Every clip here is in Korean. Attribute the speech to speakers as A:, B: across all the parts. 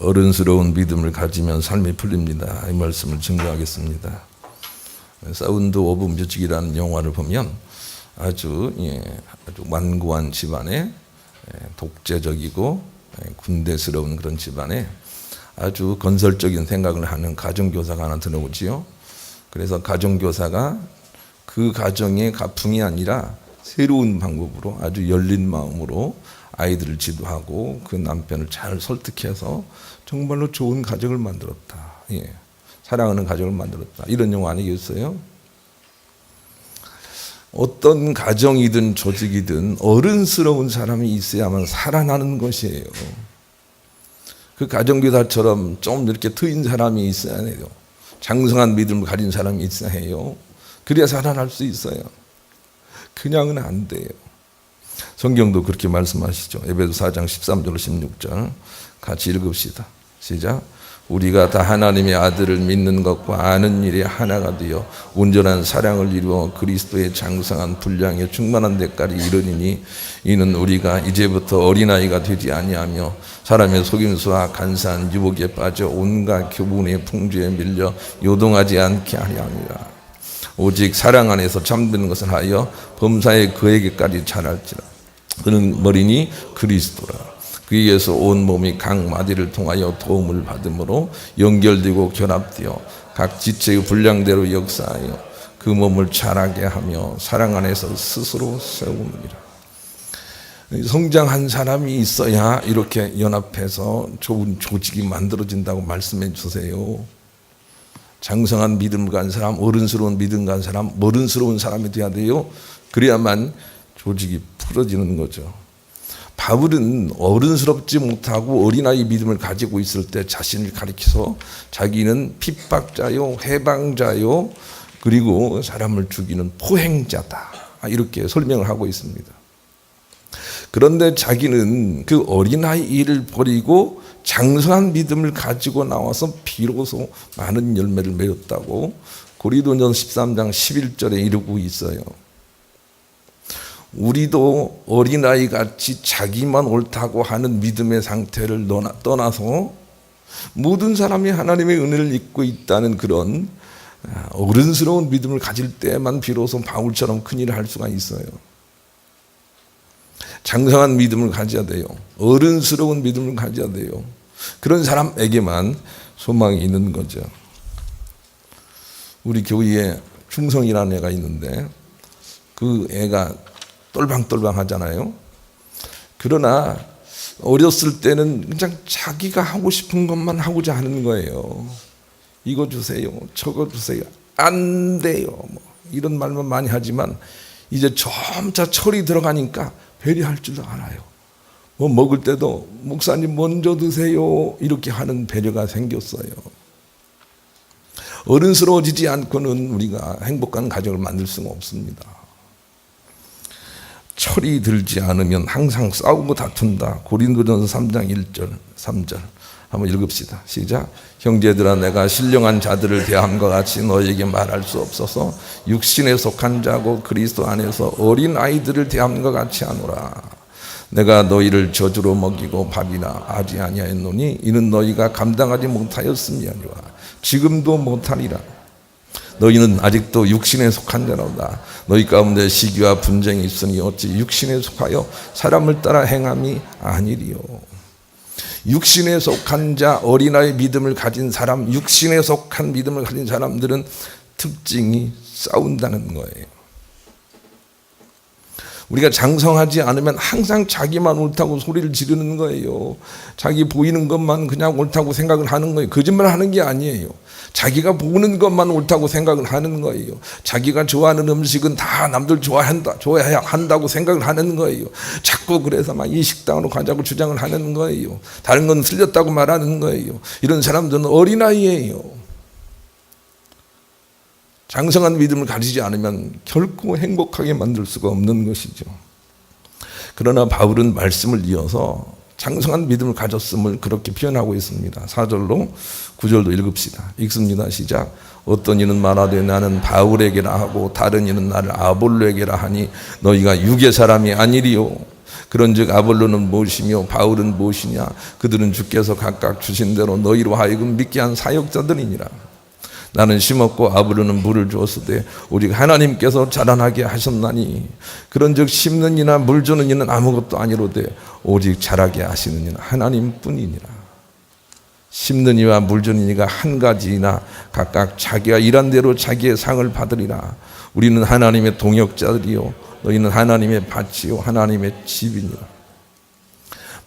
A: 어른스러운 믿음을 가지면 삶이 풀립니다. 이 말씀을 증거하겠습니다. 사운드 오브 뮤직이라는 영화를 보면 아주 완고한 집안에 독재적이고 군대스러운 그런 집안에 아주 건설적인 생각을 하는 가정교사가 하나 들어오지요. 그래서 가정교사가 그 가정의 가풍이 아니라 새로운 방법으로 아주 열린 마음으로 아이들을 지도하고 그 남편을 잘 설득해서 정말로 좋은 가정을 만들었다. 사랑하는 가정을 만들었다. 이런 영화 아니겠어요? 어떤 가정이든 조직이든 어른스러운 사람이 있어야만 살아나는 것이에요. 그 가정교사처럼 좀 이렇게 트인 사람이 있어야 해요. 장성한 믿음을 가진 사람이 있어야 해요. 그래야 살아날 수 있어요. 그냥은 안 돼요. 성경도 그렇게 말씀하시죠. 에베소 4장 13절 16절 같이 읽읍시다. 시작. 우리가 다 하나님의 아들을 믿는 것과 아는 일이 하나가 되어 온전한 사랑을 이루어 그리스도의 장성한 분량에 충만한 데까지 이르니니 이는 우리가 이제부터 어린아이가 되지 아니하며 사람의 속임수와 간사한 유혹에 빠져 온갖 교훈의 풍조에 밀려 요동하지 않게 하려 함이라. 오직 사랑 안에서 잠드는 것을 하여 범사에 그에게까지 자랄지라. 그는 머리니 그리스도라. 그에게서 온 몸이 각 마디를 통하여 도움을 받음으로 연결되고 결합되어 각 지체의 분량대로 역사하여 그 몸을 자라게 하며 사랑 안에서 스스로 세우느니라. 성장한 사람이 있어야 이렇게 연합해서 좋은 조직이 만들어진다고 말씀해 주세요. 장성한 믿음을 가진 사람, 어른스러운 믿음 가진 사람, 어른스러운 사람이 돼야 돼요. 그래야만 조직이 풀어지는 거죠. 바울은 어른스럽지 못하고 어린아이 믿음을 가지고 있을 때 자신을 가리켜서 자기는 핍박자요, 해방자요, 그리고 사람을 죽이는 포행자다. 이렇게 설명을 하고 있습니다. 그런데 자기는 그 어린아이 일을 버리고 장성한 믿음을 가지고 나와서 비로소 많은 열매를 맺었다고 고린도전서 13장 11절에 이르고 있어요. 우리도 어린아이 같이 자기만 옳다고 하는 믿음의 상태를 떠나서 모든 사람이 하나님의 은혜를 입고 있다는 그런 어른스러운 믿음을 가질 때만 비로소 바울처럼 큰일을 할 수가 있어요. 장성한 믿음을 가져야 돼요. 어른스러운 믿음을 가져야 돼요. 그런 사람에게만 소망이 있는 거죠. 우리 교회에 충성이라는 애가 있는데 그 애가 똘방똘방 하잖아요. 그러나 어렸을 때는 그냥 자기가 하고 싶은 것만 하고자 하는 거예요. 이거 주세요, 저거 주세요, 안 돼요, 이런 말만 많이 하지만 이제 점차 철이 들어가니까 배려할 줄도 알아요. 먹을 때도 목사님 먼저 드세요 이렇게 하는 배려가 생겼어요. 어른스러워지지 않고는 우리가 행복한 가정을 만들 수가 없습니다. 철이 들지 않으면 항상 싸우고 다툰다. 고린도전서 3장 1절 3절 한번 읽읍시다. 시작. 형제들아 내가 신령한 자들을 대함과 같이 너희에게 말할 수 없어서 육신에 속한 자고 그리스도 안에서 어린 아이들을 대함과 같이 하노라. 내가 너희를 저주로 먹이고 밥이나 하지 아니하였노니 이는 너희가 감당하지 못하였음이니라. 지금도 못하리라. 너희는 아직도 육신에 속한 자로다. 너희 가운데 시기와 분쟁이 있으니 어찌 육신에 속하여 사람을 따라 행함이 아니리요. 육신에 속한 자, 어린아이 믿음을 가진 사람, 육신에 속한 믿음을 가진 사람들은 특징이 싸운다는 거예요. 우리가 장성하지 않으면 항상 자기만 옳다고 소리를 지르는 거예요. 자기 보이는 것만 그냥 옳다고 생각을 하는 거예요. 거짓말 하는 게 아니에요. 자기가 보는 것만 옳다고 생각을 하는 거예요. 자기가 좋아하는 음식은 다 남들 좋아해야 한다고 생각을 하는 거예요. 자꾸 그래서 막 이 식당으로 가자고 주장을 하는 거예요. 다른 건 틀렸다고 말하는 거예요. 이런 사람들은 어린아이예요. 장성한 믿음을 가지지 않으면 결코 행복하게 만들 수가 없는 것이죠. 그러나 바울은 말씀을 이어서 장성한 믿음을 가졌음을 그렇게 표현하고 있습니다. 4절로 9절도 읽읍시다. 읽습니다. 시작. 어떤 이는 말하되 나는 바울에게라 하고 다른 이는 나를 아볼로에게라 하니 너희가 육의 사람이 아니리요. 그런즉 아볼로는 무엇이며 바울은 무엇이냐? 그들은 주께서 각각 주신 대로 너희로 하여금 믿게 한 사역자들이니라. 나는 심었고 아볼로는 물을 주었으되 오직 하나님께서 자라나게 하셨나니 그런즉 심는 이나 물 주는 이는 아무것도 아니로되 오직 자라게 하시는 이는 하나님뿐이니라. 심는 이와 물 주는 이가 한 가지이나 각각 자기가 일한 대로 자기의 상을 받으리라. 우리는 하나님의 동역자들이요 너희는 하나님의 밭이요 하나님의 집이니라.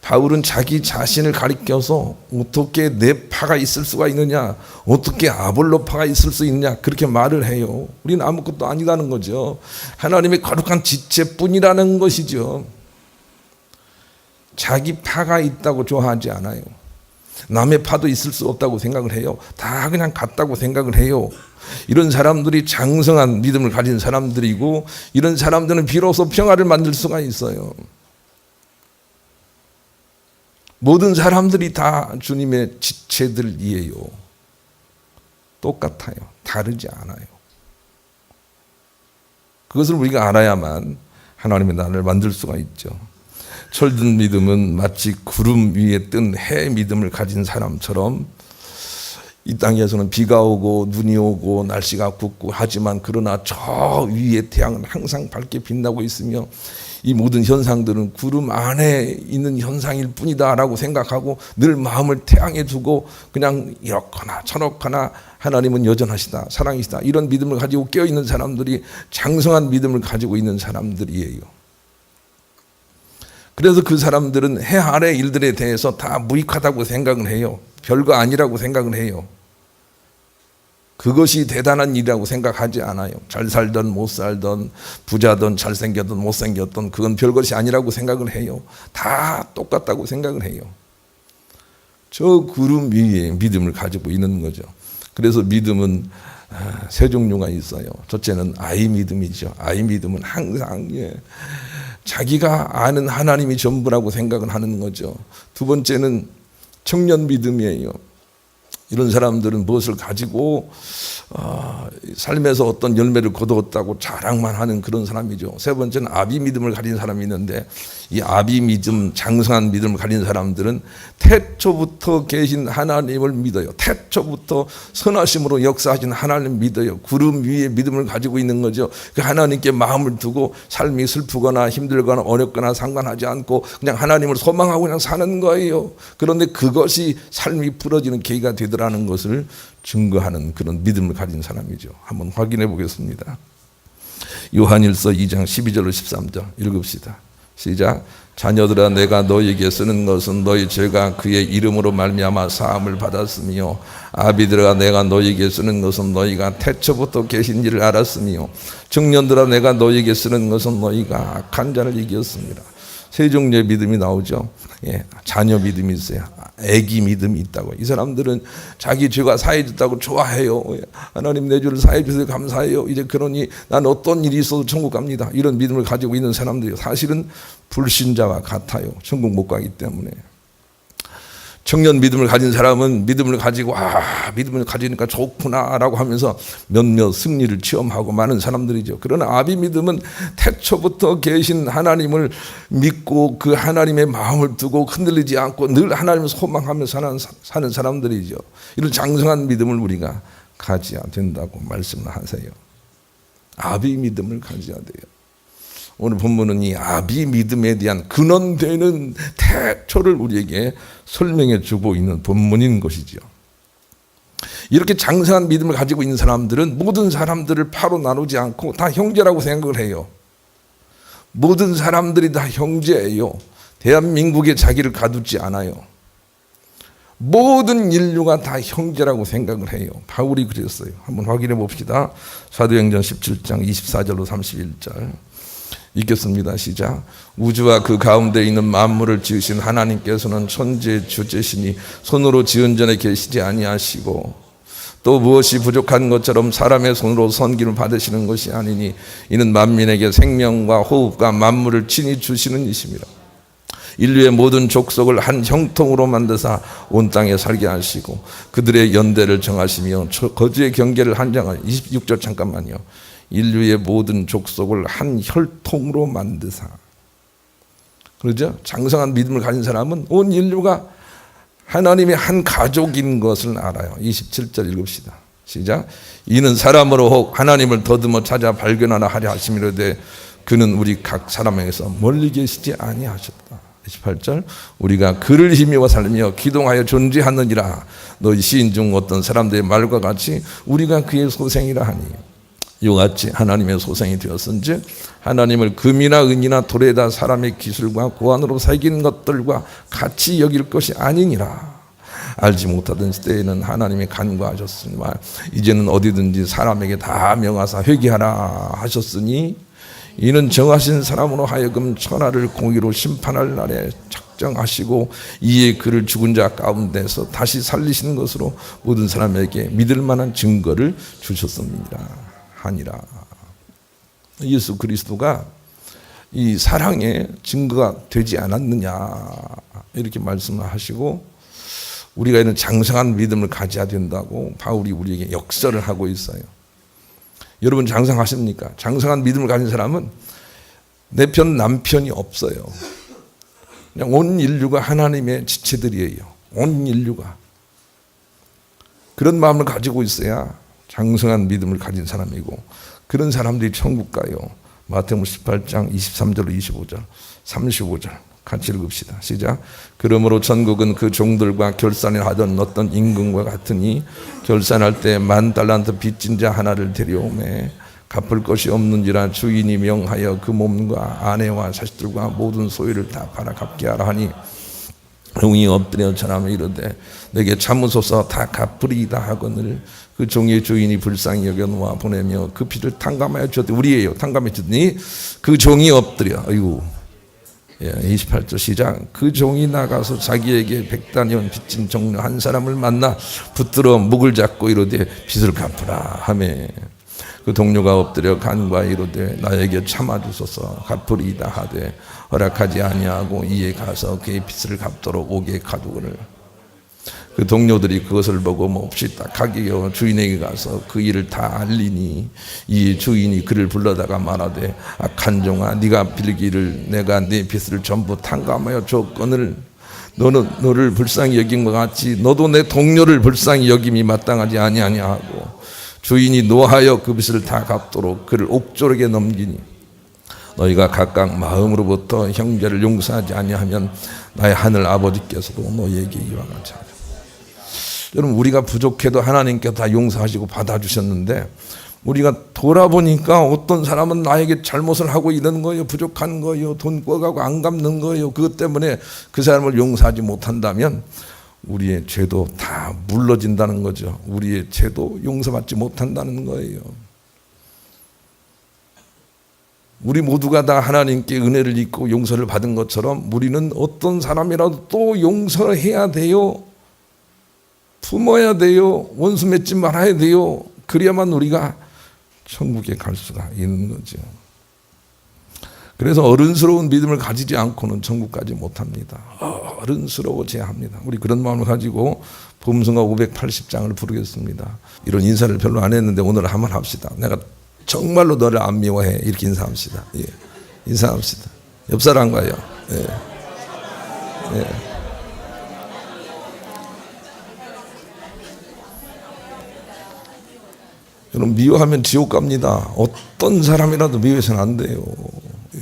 A: 바울은 자기 자신을 가리켜서 어떻게 내 파가 있을 수가 있느냐, 어떻게 아볼로 파가 있을 수 있느냐 그렇게 말을 해요. 우리는 아무것도 아니라는 거죠. 하나님의 거룩한 지체뿐이라는 것이죠. 자기 파가 있다고 좋아하지 않아요. 남의 파도 있을 수 없다고 생각을 해요. 다 그냥 같다고 생각을 해요. 이런 사람들이 장성한 믿음을 가진 사람들이고, 이런 사람들은 비로소 평화를 만들 수가 있어요. 모든 사람들이 다 주님의 지체들이에요. 똑같아요. 다르지 않아요. 그것을 우리가 알아야만 하나님의 나라를 만들 수가 있죠. 철든 믿음은 마치 구름 위에 뜬 해 믿음을 가진 사람처럼 이 땅에서는 비가 오고 눈이 오고 날씨가 굽고 하지만 그러나 저 위에 태양은 항상 밝게 빛나고 있으며 이 모든 현상들은 구름 안에 있는 현상일 뿐이다 라고 생각하고 늘 마음을 태양에 두고 그냥 이렇거나 저렇거나 하나님은 여전하시다, 사랑이시다, 이런 믿음을 가지고 깨어있는 사람들이 장성한 믿음을 가지고 있는 사람들이에요. 그래서 그 사람들은 해 아래 일들에 대해서 다 무익하다고 생각을 해요. 별거 아니라고 생각을 해요. 그것이 대단한 일이라고 생각하지 않아요. 잘 살던 못 살던, 부자든 잘생겼든 못생겼든 그건 별것이 아니라고 생각을 해요. 다 똑같다고 생각을 해요. 저 구름 위에 믿음을 가지고 있는 거죠. 그래서 믿음은 세 종류가 있어요. 첫째는 아이 믿음이죠. 아이 믿음은 항상 자기가 아는 하나님이 전부라고 생각을 하는 거죠. 두 번째는 청년 믿음이에요. 이런 사람들은 무엇을 가지고 삶에서 어떤 열매를 거두었다고 자랑만 하는 그런 사람이죠. 세 번째는 아비 믿음을 가진 사람이 있는데, 이 아비 믿음, 장성한 믿음을 가진 사람들은 태초부터 계신 하나님을 믿어요. 태초부터 선하심으로 역사하신 하나님을 믿어요. 구름 위에 믿음을 가지고 있는 거죠. 그 하나님께 마음을 두고 삶이 슬프거나 힘들거나 어렵거나 상관하지 않고 그냥 하나님을 소망하고 그냥 사는 거예요. 그런데 그것이 삶이 풀어지는 계기가 되더라는 것을 증거하는 그런 믿음을 가진 사람이죠. 한번 확인해 보겠습니다. 요한일서 2장 12절로 13절 읽읍시다. 시작. 자녀들아, 내가 너희에게 쓰는 것은 너희 죄가 그의 이름으로 말미암아 사함을 받았으며, 아비들아, 내가 너희에게 쓰는 것은 너희가 태초부터 계신 일을 알았으며, 청년들아, 내가 너희에게 쓰는 것은 너희가 악한 자를 이겼습니다. 세 종류의 믿음이 나오죠. 자녀 믿음이 있어요. 애기 믿음이 있다고. 이 사람들은 자기 죄가 사해졌다고 좋아해요. 하나님 내 죄를 사해 주셔서 감사해요. 이제 그러니 난 어떤 일이 있어도 천국 갑니다. 이런 믿음을 가지고 있는 사람들이 사실은 불신자와 같아요. 천국 못 가기 때문에. 청년 믿음을 가진 사람은 믿음을 가지고 믿음을 가지니까 좋구나라고 하면서 몇몇 승리를 체험하고 많은 사람들이죠. 그러나 아비 믿음은 태초부터 계신 하나님을 믿고 그 하나님의 마음을 두고 흔들리지 않고 늘 하나님을 소망하며 사는 사람들이죠. 이런 장성한 믿음을 우리가 가져야 된다고 말씀을 하세요. 아비 믿음을 가져야 돼요. 오늘 본문은 이 아비 믿음에 대한 근원되는 태초를 우리에게 설명해 주고 있는 본문인 것이죠. 이렇게 장성한 믿음을 가지고 있는 사람들은 모든 사람들을 파로 나누지 않고 다 형제라고 생각을 해요. 모든 사람들이 다 형제예요. 대한민국에 자기를 가두지 않아요. 모든 인류가 다 형제라고 생각을 해요. 바울이 그랬어요. 한번 확인해 봅시다. 사도행전 17장 24절로 31절 읽겠습니다. 시작. 우주와 그 가운데 있는 만물을 지으신 하나님께서는 천지의 주제시니 손으로 지은 전에 계시지 아니하시고 또 무엇이 부족한 것처럼 사람의 손으로 선기를 받으시는 것이 아니니 이는 만민에게 생명과 호흡과 만물을 친히 주시는 이십니다. 인류의 모든 족속을 한 형통으로 만드사 온 땅에 살게 하시고 그들의 연대를 정하시며 거주의 경계를 한정하여 26절 잠깐만요. 인류의 모든 족속을 한 혈통으로 만드사. 그러죠? 장성한 믿음을 가진 사람은 온 인류가 하나님의 한 가족인 것을 알아요. 27절 읽읍시다. 시작. 이는 사람으로 혹 하나님을 더듬어 찾아 발견하나 하려 하심이로되 그는 우리 각 사람에게서 멀리 계시지 아니하셨다. 28절. 우리가 그를 힘입어 살며 기동하여 존재하느니라. 너희 시인 중 어떤 사람들의 말과 같이 우리가 그의 소생이라 하니 이와 같이 하나님의 소생이 되었은즉 하나님을 금이나 은이나 돌에다 사람의 기술과 고안으로 새긴 것들과 같이 여길 것이 아니니라. 알지 못하던 시대에는 하나님이 간과하셨으니만 이제는 어디든지 사람에게 다 명하사 회개하라 하셨으니 이는 정하신 사람으로 하여금 천하를 공의로 심판할 날에 작정하시고 이에 그를 죽은 자 가운데서 다시 살리시는 것으로 모든 사람에게 믿을 만한 증거를 주셨습니다 하니라. 예수 그리스도가 이 사랑의 증거가 되지 않았느냐 이렇게 말씀을 하시고 우리가 이런 장성한 믿음을 가져야 된다고 바울이 우리에게 역설을 하고 있어요. 여러분 장성하십니까? 장성한 믿음을 가진 사람은 내 편 남편이 없어요. 그냥 온 인류가 하나님의 지체들이에요. 온 인류가. 그런 마음을 가지고 있어야 장성한 믿음을 가진 사람이고 그런 사람들이 천국 가요. 마태복음 18장 23절 25절 35절 같이 읽읍시다. 시작. 그러므로 천국은 그 종들과 결산을 하던 어떤 임금과 같으니 결산할 때 10,000달란트 빚진 자 하나를 데려오매 갚을 것이 없는지라 주인이 명하여 그 몸과 아내와 자식들과 모든 소유를 다 팔아 갚게 하라 하니 종이 엎드려 전하며 이르되 내게 참으소서 다 갚으리이다 하거늘 그 종의 주인이 불쌍히 여겨 놓아 보내며 그 피를 탕감하여 주었더니 우리예요. 탕감해 주더니 그 종이 엎드려 28절 시작. 그 종이 나가서 자기에게 100단위원 빚진 종료 한 사람을 만나 붙들어 목을 잡고 이르되 빚을 갚으라 하매 그 동료가 엎드려 간과 이르되 나에게 참아주소서 갚으리이다 하되 허락하지 아니하고 이에 가서 그의 빚을 갚도록 옥에 가두거늘 그 동료들이 그것을 보고 몹시 딱하게 여겨 주인에게 가서 그 일을 다 알리니 이 주인이 그를 불러다가 말하되 악한 종아 네가 빌기를 내가 네 빚을 전부 탕감하여 줬거늘 너는 너를 불쌍히 여긴 것 같이 너도 내 동료를 불쌍히 여김이 마땅하지 아니하냐 하고 주인이 노하여 그 빚을 다 갚도록 그를 옥졸에게 넘기니 너희가 각각 마음으로부터 형제를 용서하지 아니하면 나의 하늘 아버지께서도 너희에게 이와 같이 하리라. 여러분 우리가 부족해도 하나님께서 다 용서하시고 받아주셨는데 우리가 돌아보니까 어떤 사람은 나에게 잘못을 하고 이러는 거예요. 부족한 거예요. 돈 꿔가고 안 갚는 거예요. 그것 때문에 그 사람을 용서하지 못한다면 우리의 죄도 다 물러진다는 거죠. 우리의 죄도 용서받지 못한다는 거예요. 우리 모두가 다 하나님께 은혜를 입고 용서를 받은 것처럼 우리는 어떤 사람이라도 또 용서해야 돼요. 품어야 돼요. 원수 맺지 말아야 돼요. 그래야만 우리가 천국에 갈 수가 있는 거죠. 그래서 어른스러운 믿음을 가지지 않고는 천국 가지 못합니다. 어른스러워져야 합니다. 우리 그런 마음을 가지고 범성가 580장을 부르겠습니다. 이런 인사를 별로 안 했는데 오늘 한번 합시다. 내가 정말로 너를 안 미워해. 이렇게 인사합시다. 예. 인사합시다. 옆 사람과요. 예. 예. 여러분 미워하면 지옥 갑니다. 어떤 사람이라도 미워해서는 안 돼요. 예.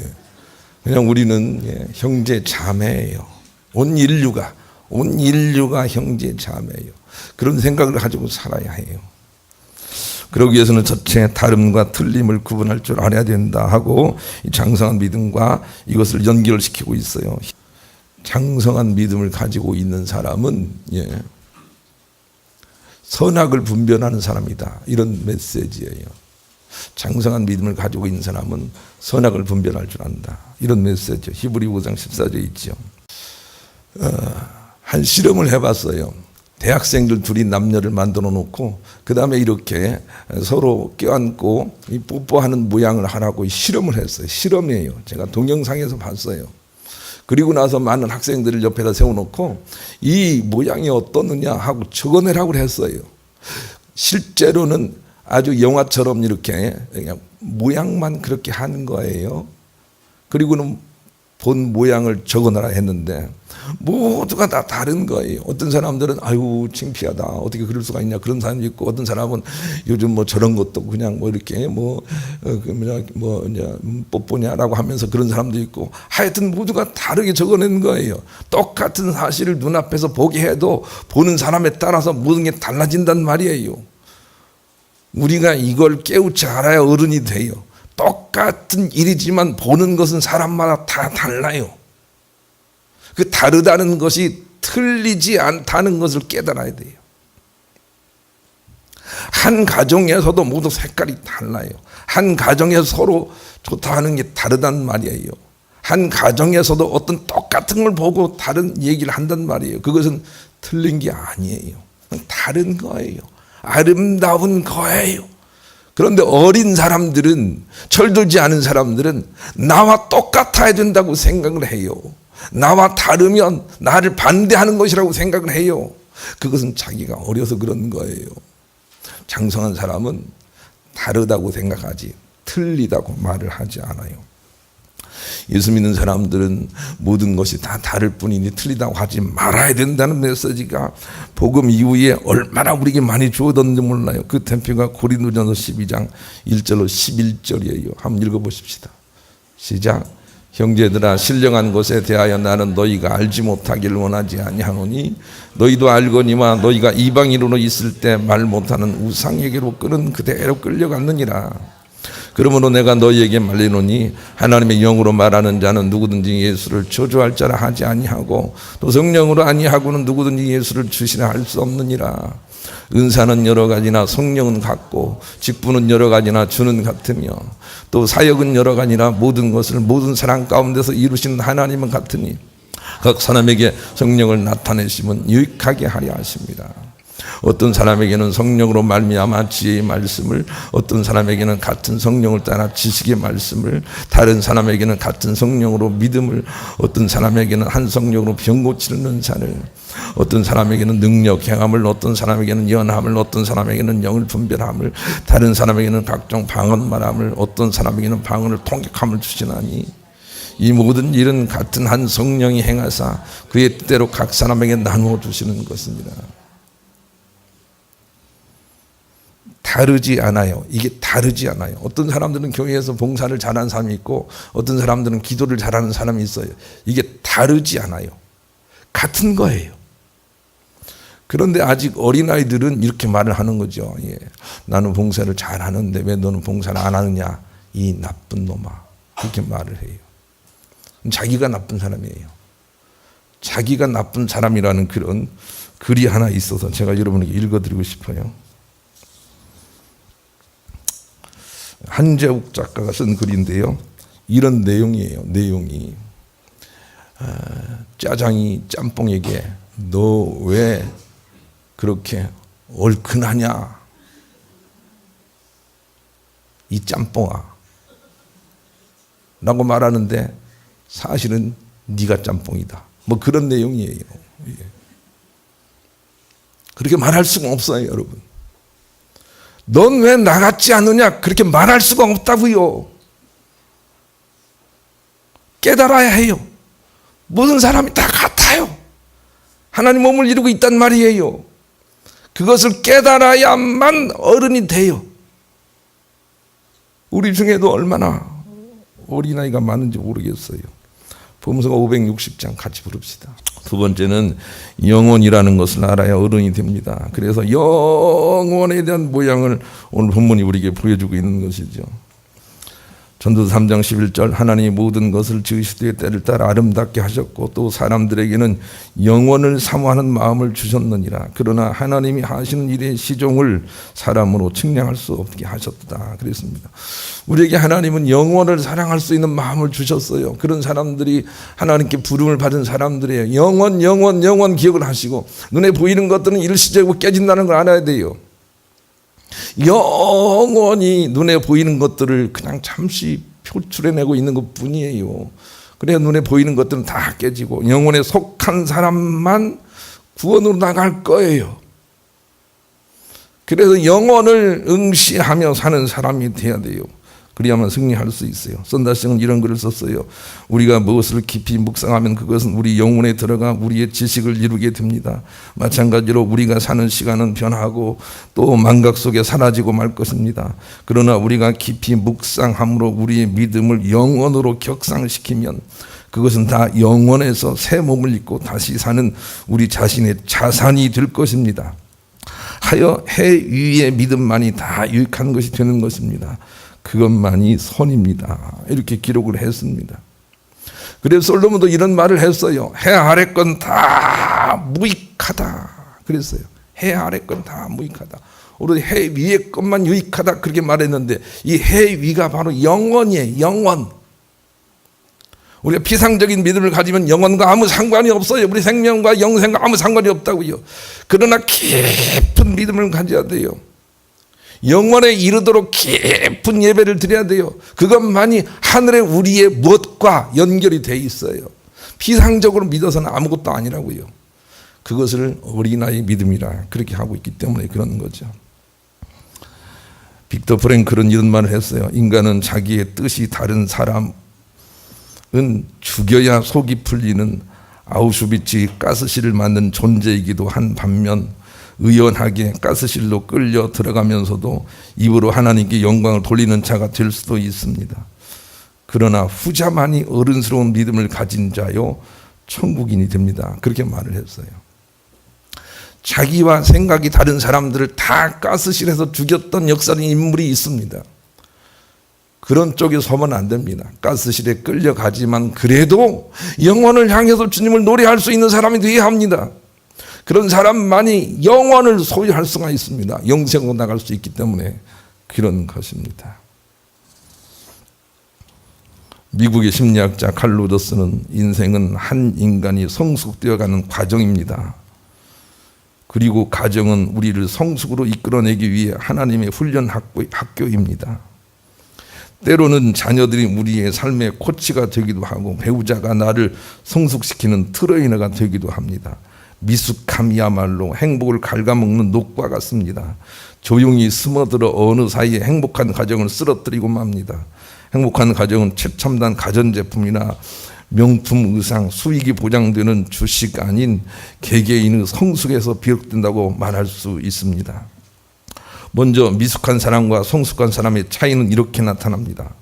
A: 그냥 우리는 형제 자매예요. 온 인류가 형제 자매예요. 그런 생각을 가지고 살아야 해요. 그러기 위해서는 첫째 다름과 틀림을 구분할 줄 알아야 된다 하고 이 장성한 믿음과 이것을 연결시키고 있어요. 장성한 믿음을 가지고 있는 사람은 선악을 분별하는 사람이다. 이런 메시지예요. 장성한 믿음을 가지고 있는 사람은 선악을 분별할 줄 안다. 이런 메시지죠. 히브리 5장 14절에 있죠. 한 실험을 해봤어요. 대학생들 둘이 남녀를 만들어 놓고 그 다음에 이렇게 서로 껴안고 뽀뽀하는 모양을 하라고 실험을 했어요. 실험이에요. 제가 동영상에서 봤어요. 그리고 나서 많은 학생들을 옆에다 세워놓고 이 모양이 어떻느냐 하고 적어내라고 했어요. 실제로는 아주 영화처럼 이렇게 그냥 모양만 그렇게 하는 거예요. 그리고는 본 모양을 적어놔라 했는데 모두가 다 다른 거예요. 어떤 사람들은 아유 창피하다 어떻게 그럴 수가 있냐 그런 사람이 있고, 어떤 사람은 요즘 뭐 저런 것도 그냥 뭐 이렇게 뭐 이제 뽀뽀냐라고 하면서 그런 사람도 있고, 하여튼 모두가 다르게 적어낸 거예요. 똑같은 사실을 눈앞에서 보게 해도 보는 사람에 따라서 모든 게 달라진단 말이에요. 우리가 이걸 깨우치 알아야 어른이 돼요. 똑같은 일이지만 보는 것은 사람마다 다 달라요. 그 다르다는 것이 틀리지 않다는 것을 깨달아야 돼요. 한 가정에서도 모두 색깔이 달라요. 한 가정에서 서로 좋다 하는 게 다르단 말이에요. 한 가정에서도 어떤 똑같은 걸 보고 다른 얘기를 한단 말이에요. 그것은 틀린 게 아니에요. 다른 거예요. 아름다운 거예요. 그런데 어린 사람들은, 철들지 않은 사람들은 나와 똑같아야 된다고 생각을 해요. 나와 다르면 나를 반대하는 것이라고 생각을 해요. 그것은 자기가 어려서 그런 거예요. 장성한 사람은 다르다고 생각하지 틀리다고 말을 하지 않아요. 예수 믿는 사람들은 모든 것이 다 다를 뿐이니 틀리다고 하지 말아야 된다는 메시지가 복음 이후에 얼마나 우리에게 많이 주어졌는지 몰라요. 그 대표가 고린도전서 12장 1절로 11절이에요. 한번 읽어보십시다. 시작. 형제들아, 신령한 것에 대하여 나는 너희가 알지 못하기를 원하지 아니하노니 너희도 알거니와 너희가 이방인으로 있을 때 말 못하는 우상에게로 끄는 그대로 끌려갔느니라. 그러므로 내가 너희에게 말리노니 하나님의 영으로 말하는 자는 누구든지 예수를 저주할 자라 하지 아니하고 또 성령으로 아니하고는 누구든지 예수를 주시라 할 수 없느니라. 은사는 여러 가지나 성령은 같고 직분은 여러 가지나 주는 같으며 또 사역은 여러 가지나 모든 것을 모든 사람 가운데서 이루시는 하나님은 같으니 각 사람에게 성령을 나타내시면 유익하게 하려 하십니다. 어떤 사람에게는 성령으로 말미암아 지혜의 말씀을, 어떤 사람에게는 같은 성령을 따라 지식의 말씀을, 다른 사람에게는 같은 성령으로 믿음을, 어떤 사람에게는 한 성령으로 병 고치는 은사를, 어떤 사람에게는 능력 행함을, 어떤 사람에게는 연함을, 어떤 사람에게는 영을 분별함을, 다른 사람에게는 각종 방언 말함을, 어떤 사람에게는 방언을 통역함을 주시나니 이 모든 일은 같은 한 성령이 행하사 그의 뜻대로 각 사람에게 나누어 주시는 것이니라. 다르지 않아요. 이게 다르지 않아요. 어떤 사람들은 교회에서 봉사를 잘하는 사람이 있고 어떤 사람들은 기도를 잘하는 사람이 있어요. 이게 다르지 않아요. 같은 거예요. 그런데 아직 어린아이들은 이렇게 말을 하는 거죠. 예. 나는 봉사를 잘하는데 왜 너는 봉사를 안 하느냐, 이 나쁜 놈아, 그렇게 말을 해요. 자기가 나쁜 사람이에요. 자기가 나쁜 사람이라는 그런 글이 하나 있어서 제가 여러분에게 읽어드리고 싶어요. 한재욱 작가가 쓴 글인데요, 이런 내용이에요. 내용이 짜장이 짬뽕에게 너 왜 그렇게 얼큰하냐, 이 짬뽕아 라고 말하는데 사실은 네가 짬뽕이다, 뭐 그런 내용이에요. 그렇게 말할 수가 없어요. 여러분, 넌 왜 나 같지 않느냐, 그렇게 말할 수가 없다고요. 깨달아야 해요. 모든 사람이 다 같아요. 하나님 몸을 이루고 있단 말이에요. 그것을 깨달아야만 어른이 돼요. 우리 중에도 얼마나 어린아이가 많은지 모르겠어요. 범수가 560장 같이 부릅시다. 두 번째는 영원이라는 것을 알아야 어른이 됩니다. 그래서 영원에 대한 모양을 오늘 본문이 우리에게 보여주고 있는 것이죠. 전도서 3장 11절, 하나님이 모든 것을 지으시되 때를 따라 아름답게 하셨고 또 사람들에게는 영원을 사모하는 마음을 주셨느니라. 그러나 하나님이 하시는 일의 시종을 사람으로 측량할 수 없게 하셨다 그랬습니다. 우리에게 하나님은 영원을 사랑할 수 있는 마음을 주셨어요. 그런 사람들이 하나님께 부름을 받은 사람들이에요. 영원 기억을 하시고 눈에 보이는 것들은 일시적이고 깨진다는 걸 알아야 돼요. 영원히 눈에 보이는 것들을 그냥 잠시 표출해내고 있는 것 뿐이에요. 그래야 눈에 보이는 것들은 다 깨지고 영혼에 속한 사람만 구원으로 나갈 거예요. 그래서 영혼을 응시하며 사는 사람이 돼야 돼요. 그래야만 승리할 수 있어요. 선다시는 이런 글을 썼어요. 우리가 무엇을 깊이 묵상하면 그것은 우리 영혼에 들어가 우리의 지식을 이루게 됩니다. 마찬가지로 우리가 사는 시간은 변하고 또 망각 속에 사라지고 말 것입니다. 그러나 우리가 깊이 묵상함으로 우리의 믿음을 영원으로 격상시키면 그것은 다 영원에서 새 몸을 입고 다시 사는 우리 자신의 자산이 될 것입니다. 하여 해 위의 믿음만이 다 유익한 것이 되는 것입니다. 그것만이 선입니다. 이렇게 기록을 했습니다. 그래서 솔로몬도 이런 말을 했어요. 해 아래 건 다 무익하다 그랬어요. 해 아래 건 다 무익하다. 오로지 해 위의 것만 유익하다 그렇게 말했는데 이 해 위가 바로 영원이에요. 영원. 우리가 피상적인 믿음을 가지면 영원과 아무 상관이 없어요. 우리 생명과 영생과 아무 상관이 없다고요. 그러나 깊은 믿음을 가져야 돼요. 영원에 이르도록 깊은 예배를 드려야 돼요. 그것만이 하늘에 우리의 무엇과 연결이 돼 있어요. 피상적으로 믿어서는 아무것도 아니라고요. 그것을 어린아이 믿음이라 그렇게 하고 있기 때문에 그런 거죠. 빅터 프랭클은 이런 말을 했어요. 인간은 자기의 뜻이 다른 사람은 죽여야 속이 풀리는 아우슈비츠 가스실을 만든 존재이기도 한 반면 의연하게 가스실로 끌려 들어가면서도 입으로 하나님께 영광을 돌리는 자가 될 수도 있습니다. 그러나 후자만이 어른스러운 믿음을 가진 자요 천국인이 됩니다. 그렇게 말을 했어요. 자기와 생각이 다른 사람들을 다 가스실에서 죽였던 역사적인 인물이 있습니다. 그런 쪽에 서면 안 됩니다. 가스실에 끌려가지만 그래도 영혼을 향해서 주님을 노래할 수 있는 사람이 되어야 합니다. 그런 사람만이 영원을 소유할 수가 있습니다. 영생으로 나갈 수 있기 때문에 그런 것입니다. 미국의 심리학자 칼 로저스는 인생은 한 인간이 성숙되어가는 과정입니다. 그리고 가정은 우리를 성숙으로 이끌어내기 위해 하나님의 훈련 학교입니다. 때로는 자녀들이 우리의 삶의 코치가 되기도 하고 배우자가 나를 성숙시키는 트레이너가 되기도 합니다. 미숙함이야말로 행복을 갉아먹는 녹과 같습니다. 조용히 스며들어 어느 사이에 행복한 가정을 쓰러뜨리고 맙니다. 행복한 가정은 최첨단 가전제품이나 명품 의상, 수익이 보장되는 주식 아닌 개개인의 성숙에서 비롯된다고 말할 수 있습니다. 먼저 미숙한 사람과 성숙한 사람의 차이는 이렇게 나타납니다.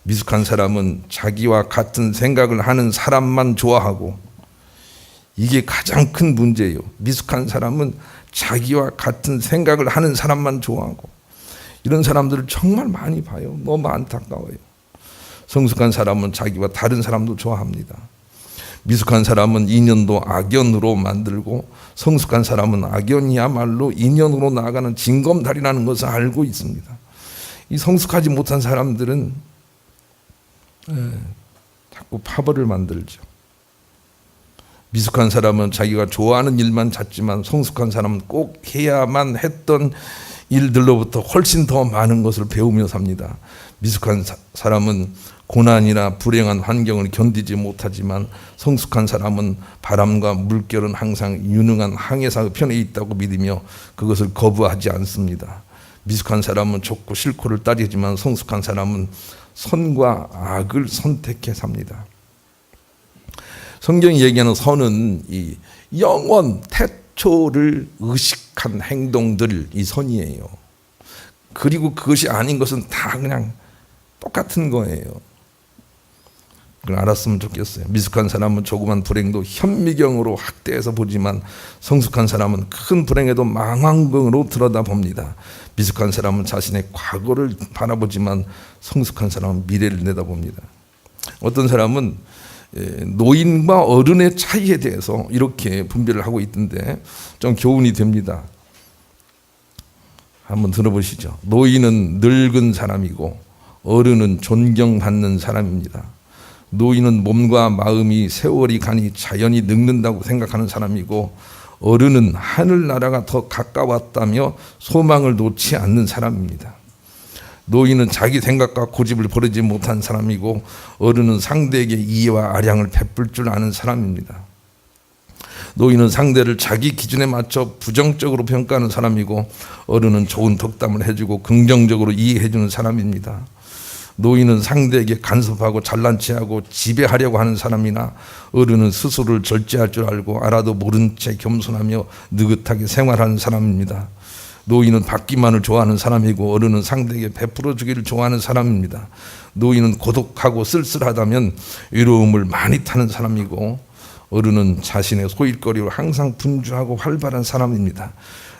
A: 미숙한 사람은 자기와 같은 생각을 하는 사람만 좋아하고, 이게 가장 큰 문제예요. 미숙한 사람은 자기와 같은 생각을 하는 사람만 좋아하고, 이런 사람들을 정말 많이 봐요. 너무 안타까워요. 성숙한 사람은 자기와 다른 사람도 좋아합니다. 미숙한 사람은 인연도 악연으로 만들고, 성숙한 사람은 악연이야말로 인연으로 나아가는 징검다리라는 것을 알고 있습니다. 이 성숙하지 못한 사람들은 자꾸 파벌을 만들죠. 미숙한 사람은 자기가 좋아하는 일만 찾지만 성숙한 사람은 꼭 해야만 했던 일들로부터 훨씬 더 많은 것을 배우며 삽니다. 미숙한 사람은 고난이나 불행한 환경을 견디지 못하지만 성숙한 사람은 바람과 물결은 항상 유능한 항해사의 편에 있다고 믿으며 그것을 거부하지 않습니다. 미숙한 사람은 좋고 싫고를 따지지만 성숙한 사람은 선과 악을 선택해 삽니다. 성경이 얘기하는 선은 이 영원 태초를 의식한 행동들, 이 선이에요. 그리고 그것이 아닌 것은 다 그냥 똑같은 거예요. 그걸 알았으면 좋겠어요. 미숙한 사람은 조그만 불행도 현미경으로 학대해서 보지만 성숙한 사람은 큰 불행에도 망원경으로 들여다봅니다. 미숙한 사람은 자신의 과거를 바라보지만 성숙한 사람은 미래를 내다봅니다. 어떤 사람은 노인과 어른의 차이에 대해서 이렇게 분별을 하고 있던데 좀 교훈이 됩니다. 한번 들어보시죠. 노인은 늙은 사람이고 어른은 존경받는 사람입니다. 노인은 몸과 마음이 세월이 가니 자연히 늙는다고 생각하는 사람이고, 어른은 하늘나라가 더 가까웠다며 소망을 놓지 않는 사람입니다. 노인은 자기 생각과 고집을 버리지 못한 사람이고, 어른은 상대에게 이해와 아량을 베풀 줄 아는 사람입니다. 노인은 상대를 자기 기준에 맞춰 부정적으로 평가하는 사람이고, 어른은 좋은 덕담을 해주고 긍정적으로 이해해주는 사람입니다. 노인은 상대에게 간섭하고 잘난 체하고 지배하려고 하는 사람이나 어른은 스스로를 절제할 줄 알고 알아도 모른 채 겸손하며 느긋하게 생활하는 사람입니다. 노인은 받기만을 좋아하는 사람이고 어른은 상대에게 베풀어 주기를 좋아하는 사람입니다. 노인은 고독하고 쓸쓸하다면 외로움을 많이 타는 사람이고 어른은 자신의 소일거리로 항상 분주하고 활발한 사람입니다.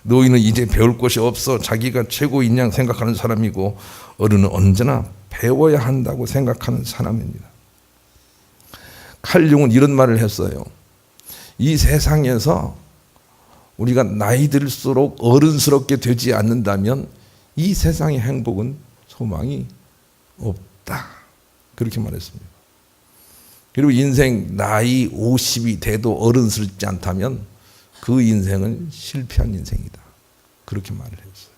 A: 노인은 이제 배울 것이 없어 자기가 최고인 양 생각하는 사람이고 어른은 언제나 배워야 한다고 생각하는 사람입니다. 칼 융은 이런 말을 했어요. 이 세상에서 우리가 나이 들수록 어른스럽게 되지 않는다면 이 세상의 행복은 소망이 없다. 그렇게 말했습니다. 그리고 인생 나이 50이 돼도 어른스럽지 않다면 그 인생은 실패한 인생이다. 그렇게 말을 했어요.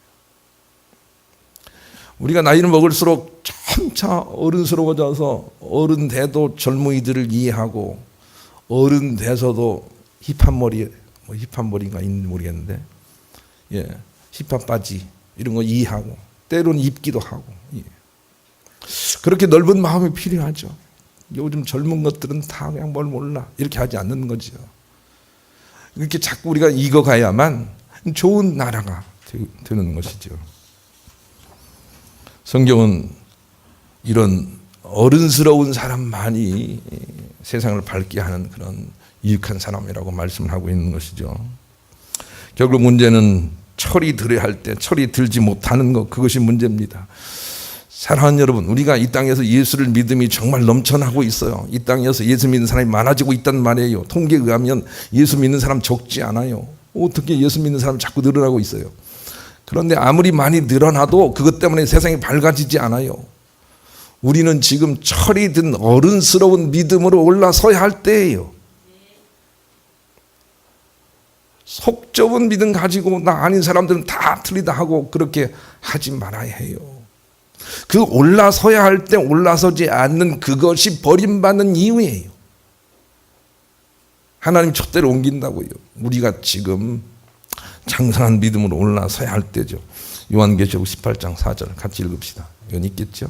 A: 우리가 나이를 먹을수록 점차 어른스러워져서 어른 돼도 젊은이들을 이해하고 어른 돼서도 힙한 머리, 힙한 머리가 있는지 모르겠는데, 힙한 바지 이런 거 이해하고 때로는 입기도 하고, 그렇게 넓은 마음이 필요하죠. 요즘 젊은 것들은 다 그냥 뭘 몰라 이렇게 하지 않는 거죠. 이렇게 자꾸 우리가 익어가야만 좋은 나라가 되는 것이죠. 성경은 이런 어른스러운 사람만이 세상을 밝게 하는 그런 유익한 사람이라고 말씀을 하고 있는 것이죠. 결국 문제는 철이 들어야 할 때 철이 들지 못하는 것, 그것이 문제입니다. 사랑하는 여러분, 우리가 이 땅에서 예수를 믿음이 정말 넘쳐나고 있어요. 이 땅에서 예수 믿는 사람이 많아지고 있단 말이에요. 통계에 의하면 예수 믿는 사람 적지 않아요. 어떻게 예수 믿는 사람 자꾸 늘어나고 있어요. 그런데 아무리 많이 늘어나도 그것 때문에 세상이 밝아지지 않아요. 우리는 지금 철이 든 어른스러운 믿음으로 올라서야 할 때예요. 속 좁은 믿음 가지고 나 아닌 사람들은 다 틀리다 하고 그렇게 하지 말아야 해요. 그 올라서야 할 때 올라서지 않는 그것이 버림받는 이유예요. 하나님 촛대를 옮긴다고요. 우리가 지금 장성한 믿음으로 올라서야 할 때죠. 요한계시록 18장 4절 같이 읽읍시다. 이건 있겠죠?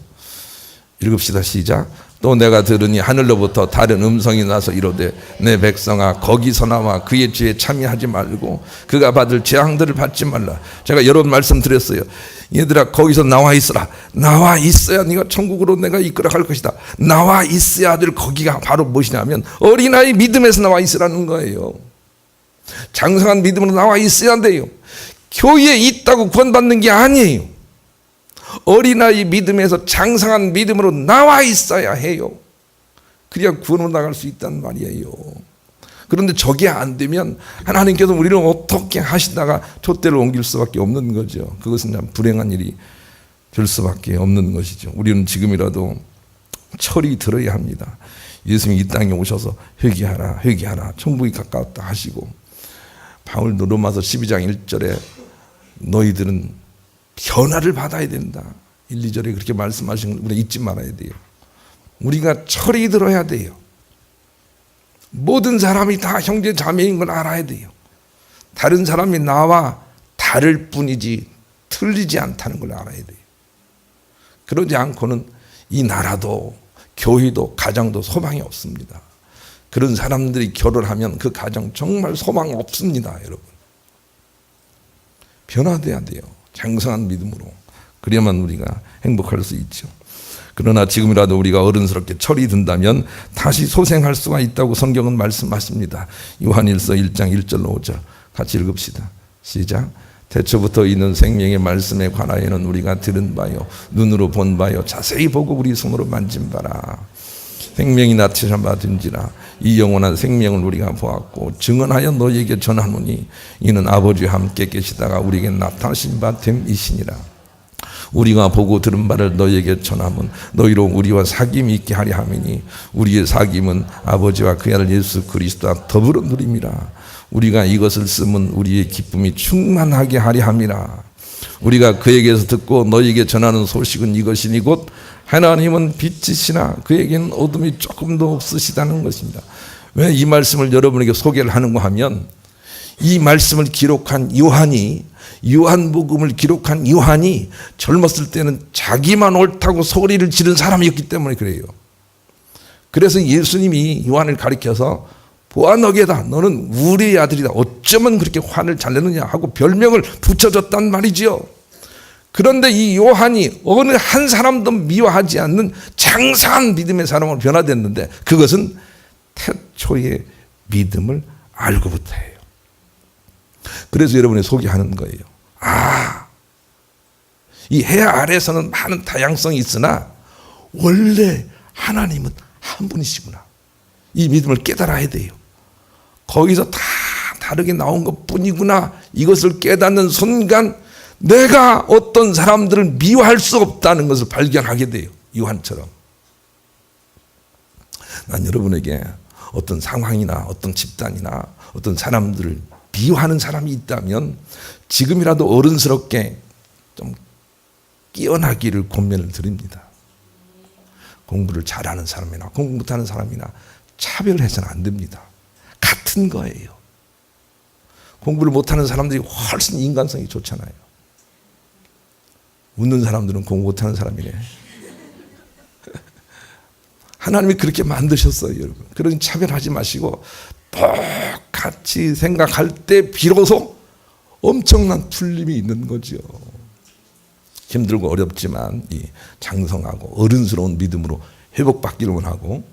A: 읽읍시다. 시작. 또 내가 들으니 하늘로부터 다른 음성이 나서 이르되 내 백성아 거기서 나와 그의 죄에 참여하지 말고 그가 받을 재앙들을 받지 말라. 제가 여러 번 말씀드렸어요. 얘들아 거기서 나와 있으라. 나와 있어야 네가 천국으로 내가 이끌어 갈 것이다. 나와 있어야 될 거기가 바로 무엇이냐면 어린아이 믿음에서 나와 있으라는 거예요. 장성한 믿음으로 나와 있어야 돼요. 교회에 있다고 구원받는 게 아니에요. 어린아이 믿음에서 장성한 믿음으로 나와 있어야 해요. 그래야 구원으로 나갈 수 있단 말이에요. 그런데 저게 안 되면 하나님께서 우리를 어떻게 하시다가 촛대를 옮길 수밖에 없는 거죠. 그것은 참 불행한 일이 될 수밖에 없는 것이죠. 우리는 지금이라도 철이 들어야 합니다. 예수님이 이 땅에 오셔서 회개하라 회개하라 천국이 가까웠다 하시고 바울도 로마서 12장 1절에 너희들은 변화를 받아야 된다. 1, 2절에 그렇게 말씀하신 걸 우리가 잊지 말아야 돼요. 우리가 철이 들어야 돼요. 모든 사람이 다 형제 자매인 걸 알아야 돼요. 다른 사람이 나와 다를 뿐이지 틀리지 않다는 걸 알아야 돼요. 그러지 않고는 이 나라도 교회도 가정도 소망이 없습니다. 그런 사람들이 결혼하면 그 가정 정말 소망 없습니다. 여러분 변화돼야 돼요. 장성한 믿음으로. 그래야만 우리가 행복할 수 있죠. 그러나 지금이라도 우리가 어른스럽게 철이 든다면 다시 소생할 수가 있다고 성경은 말씀하십니다. 요한일서 1장 1절로 5절 같이 읽읍시다. 시작. 태초부터 있는 생명의 말씀에 관하여는 우리가 들은 바요 눈으로 본 바요 자세히 보고 우리 손으로 만진 바라. 생명이 나타나든지라 이 영원한 생명을 우리가 보았고 증언하여 너희에게 전하노니 이는 아버지와 함께 계시다가 우리에게 나타나신 바 됨이시니라. 우리가 보고 들은 바를 너희에게 전함은 너희로 우리와 사귐이 있게 하려 함이니 우리의 사귐은 아버지와 그 아들 예수 그리스도와 더불어 누림이라. 우리가 이것을 쓰면 우리의 기쁨이 충만하게 하려 함이라. 우리가 그에게서 듣고 너희에게 전하는 소식은 이것이니 곧 하나님은 빛이시나 그에게는 어둠이 조금도 없으시다는 것입니다. 왜 이 말씀을 여러분에게 소개를 하는가 하면 이 말씀을 기록한 요한복음을 기록한 요한이 젊었을 때는 자기만 옳다고 소리를 지른 사람이었기 때문에 그래요. 그래서 예수님이 요한을 가리켜서 보아너게다, 너는 우리의 아들이다, 어쩌면 그렇게 화를 잘 내느냐 하고 별명을 붙여줬단 말이지요. 그런데 이 요한이 어느 한 사람도 미워하지 않는 장사한 믿음의 사람으로 변화됐는데, 그것은 태초의 믿음을 알고부터예요. 그래서 여러분이 소개하는 거예요. 이 해 아래에서는 많은 다양성이 있으나 원래 하나님은 한 분이시구나, 이 믿음을 깨달아야 돼요. 거기서 다 다르게 나온 것뿐이구나, 이것을 깨닫는 순간 내가 어떤 사람들을 미워할 수 없다는 것을 발견하게 돼요. 요한처럼. 난 여러분에게 어떤 상황이나 어떤 집단이나 어떤 사람들을 미워하는 사람이 있다면 지금이라도 어른스럽게 좀 깨어나기를 권면을 드립니다. 공부를 잘하는 사람이나 공부 못하는 사람이나 차별해서는 안 됩니다. 같은 거예요. 공부를 못하는 사람들이 훨씬 인간성이 좋잖아요. 웃는 사람들은 공부 못하는 사람이래. 하나님이 그렇게 만드셨어요, 여러분. 그러니 차별하지 마시고 똑같이 생각할 때 비로소 엄청난 풀림이 있는 거죠. 힘들고 어렵지만 이 장성하고 어른스러운 믿음으로 회복받기를 원하고,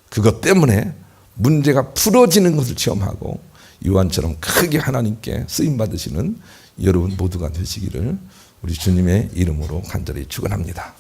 A: 그것 때문에 문제가 풀어지는 것을 체험하고 요한처럼 크게 하나님께 쓰임받으시는 여러분 모두가 되시기를 우리 주님의 이름으로 간절히 축원합니다.